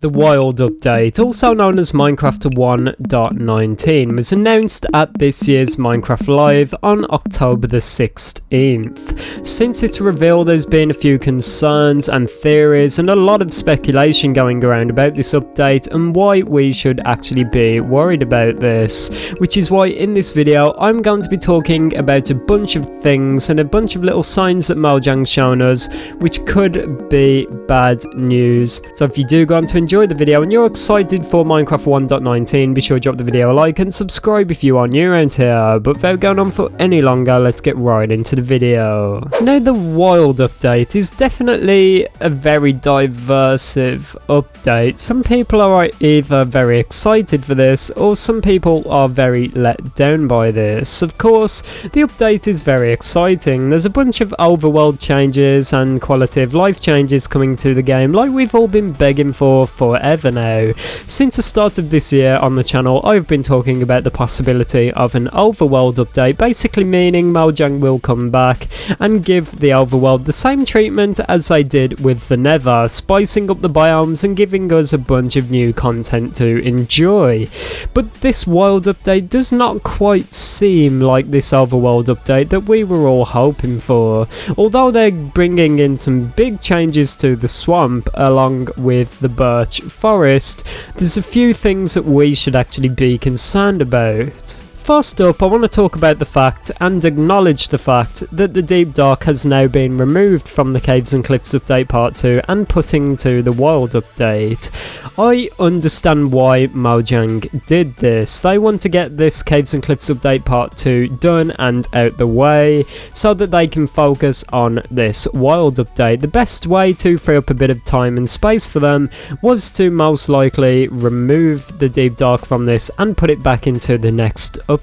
The Wild update, also known as Minecraft 1.19, was announced at this year's Minecraft Live on October the 16th. Since its reveal, there's been a few concerns and theories and a lot of speculation going around about this update and why we should actually be worried about this, which is why in this video I'm going to be talking about a bunch of things and a bunch of little signs that Mojang's shown us which could be bad news. So if you do go on to enjoy the video and you're excited for Minecraft 1.19, be sure to drop the video a like and subscribe if you are new around here. But without going on for any longer, let's get right into the video. Now, the Wild update is definitely a very diversive update. Some people are either very excited for this or some people are very let down by this. Of course, the update is very exciting. There's a bunch of Overworld changes and quality of life changes coming to the game like we've all been begging for forever now. Since the start of this year on the channel, I've been talking about the possibility of an Overworld update, basically meaning Mojang will come back and give the Overworld the same treatment as they did with the Nether, spicing up the biomes and giving us a bunch of new content to enjoy. But this Wild update does not quite seem like this Overworld update that we were all hoping for. Although they're bringing in some big changes to the swamp along with the Birch forest, there's a few things that we should actually be concerned about. First up, I want to talk about the fact and acknowledge the fact that the Deep Dark has now been removed from the Caves and Cliffs update part 2 and put into the Wild update. I understand why Mojang did this. They want to get this Caves and Cliffs update part 2 done and out the way so that they can focus on this Wild update. The best way to free up a bit of time and space for them was to most likely remove the Deep Dark from this and put it back into the next update.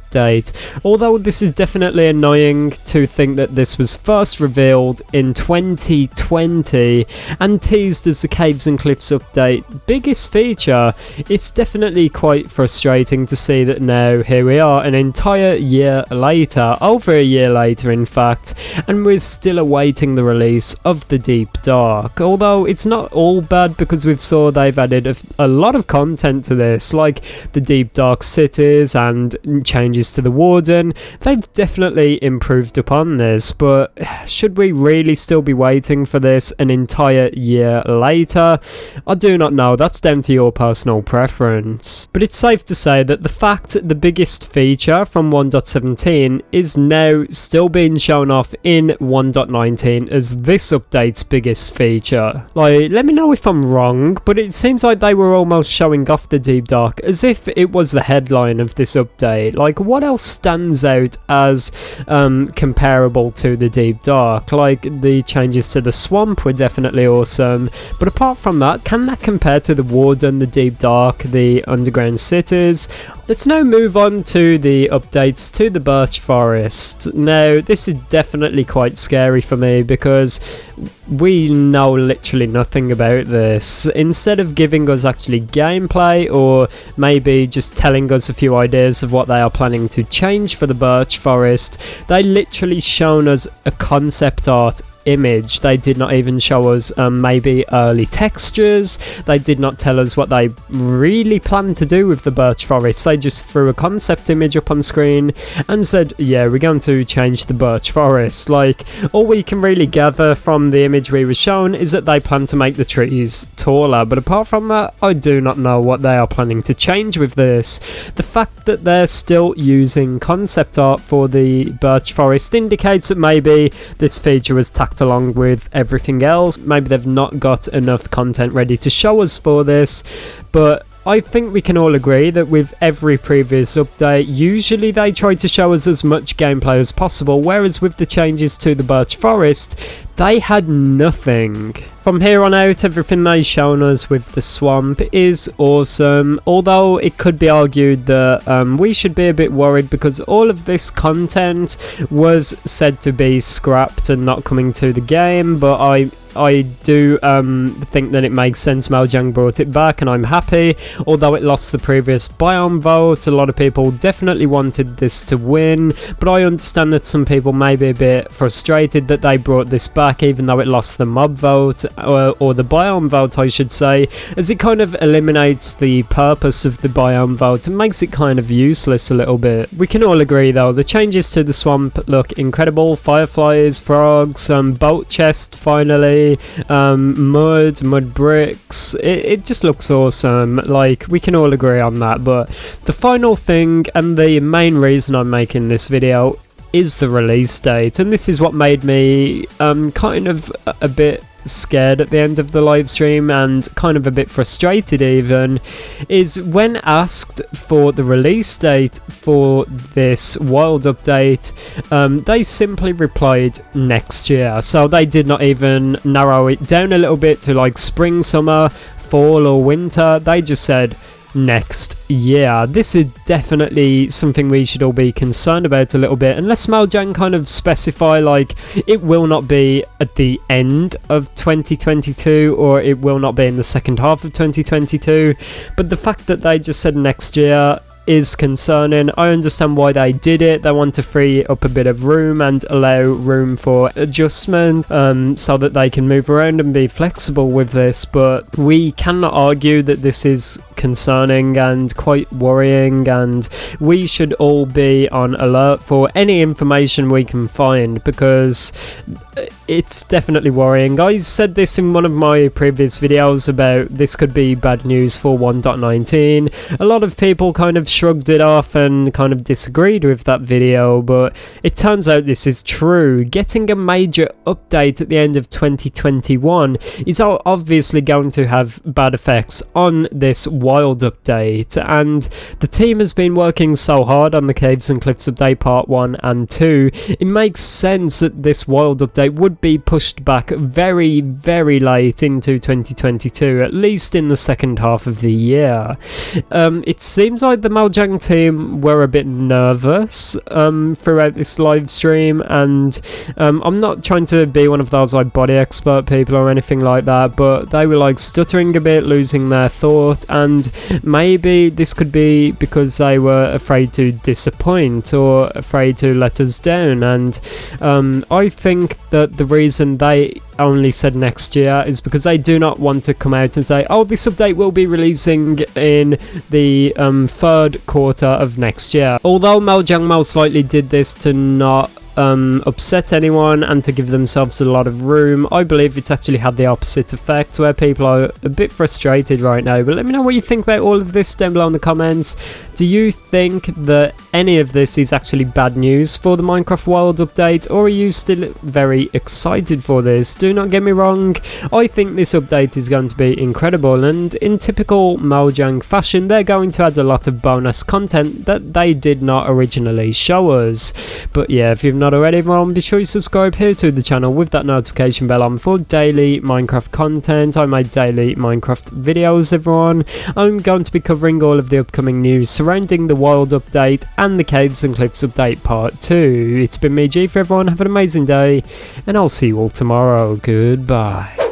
Although this is definitely annoying to think that this was first revealed in 2020 and teased as the Caves and Cliffs update biggest feature, it's definitely quite frustrating to see that now here we are an entire year later, over a year later in fact, and we're still awaiting the release of the Deep Dark. Although it's not all bad because we've saw they've added a lot of content to this, like the Deep Dark cities and changes to the Warden. They've definitely improved upon this, but should we really still be waiting for this an entire year later? I do not know, that's down to your personal preference. But it's safe to say that the fact the biggest feature from 1.17 is now still being shown off in 1.19 as this update's biggest feature. Like, let me know if I'm wrong, but it seems like they were almost showing off the Deep Dark as if it was the headline of this update. Like, what else stands out as comparable to the Deep Dark? Like, the changes to the swamp were definitely awesome, but apart from that, can that compare to the Warden, the Deep Dark, the underground cities? Let's now move on to the updates to the Birch forest. Now, this is definitely quite scary for me because we know literally nothing about this. Instead of giving us actually gameplay or maybe just telling us a few ideas of what they are planning to change for the Birch forest, they literally shown us a concept art image. They did not even show us maybe early textures. They did not tell us what they really planned to do with the Birch forest. They just threw a concept image up on screen and said, yeah, we're going to change the Birch forest. Like, all we can really gather from the image we were shown is that they plan to make the trees taller, but apart from that, I do not know what they are planning to change with this. The fact that they're still using concept art for the Birch forest indicates that maybe this feature was tacked along with everything else. Maybe they've not got enough content ready to show us for this, but I think we can all agree that with every previous update, usually they try to show us as much gameplay as possible, whereas with the changes to the Birch forest, they had nothing. From here on out, everything they've shown us with the swamp is awesome, although it could be argued that we should be a bit worried because all of this content was said to be scrapped and not coming to the game, but I do think that it makes sense Mojang brought it back, and I'm happy. Although it lost the previous biome vote, a lot of people definitely wanted this to win, but I understand that some people may be a bit frustrated that they brought this back even though it lost the mob vote, or the biome vote I should say, as it kind of eliminates the purpose of the biome vote and makes it kind of useless a little bit. We can all agree though, the changes to the swamp look incredible. Fireflies, frogs, boat chest finally, mud bricks, it just looks awesome. Like, we can all agree on that. But the final thing, and the main reason I'm making this video, is the release date, and this is what made me kind of a bit scared at the end of the live stream, and kind of a bit frustrated even, is when asked for the release date for this Wild update, they simply replied next year. So they did not even narrow it down a little bit to like spring, summer, fall or winter. They just said next year. This is definitely something we should all be concerned about a little bit, unless Mojang kind of specify like it will not be at the end of 2022 or it will not be in the second half of 2022, but the fact that they just said next year is concerning. I understand why they did it. They want to free up a bit of room and allow room for adjustment, so that they can move around and be flexible with this, but we cannot argue that this is concerning and quite worrying, and we should all be on alert for any information we can find, because it's definitely worrying. I said this in one of my previous videos about this could be bad news for 1.19. A lot of people kind of shrugged it off and kind of disagreed with that video, but it turns out this is true. Getting a major update at the end of 2021 is obviously going to have bad effects on this Wild update, and the team has been working so hard on the Caves and Cliffs update part 1 and 2. It makes sense that this Wild update would be pushed back very late into 2022, at least in the second half of the year. It seems like the Mojang team were a bit nervous throughout this live stream, and I'm not trying to be one of those like body expert people or anything like that, but they were like stuttering a bit, losing their thought, and maybe this could be because they were afraid to disappoint or afraid to let us down. And I think that the reason they only said next year is because they do not want to come out and say, oh, this update will be releasing in the third quarter of next year. Although Mojang most likely did this to not upset anyone and to give themselves a lot of room, I believe it's actually had the opposite effect, where people are a bit frustrated right now. But let me know what you think about all of this down below in the comments. Do you think that any of this is actually bad news for the Minecraft Wild update, or are you still very excited for this? Do not get me wrong, I think this update is going to be incredible, and in typical Mojang fashion, they're going to add a lot of bonus content that they did not originally show us. But yeah, if you've not already, everyone, be sure you subscribe here to the channel with that notification bell on for daily Minecraft content. I make daily Minecraft videos, everyone. I'm going to be covering all of the upcoming news surrounding the Wild update and the Caves and Cliffs update part 2. It's been me, ItzJhief, everyone. Have an amazing day, and I'll see you all tomorrow. Goodbye.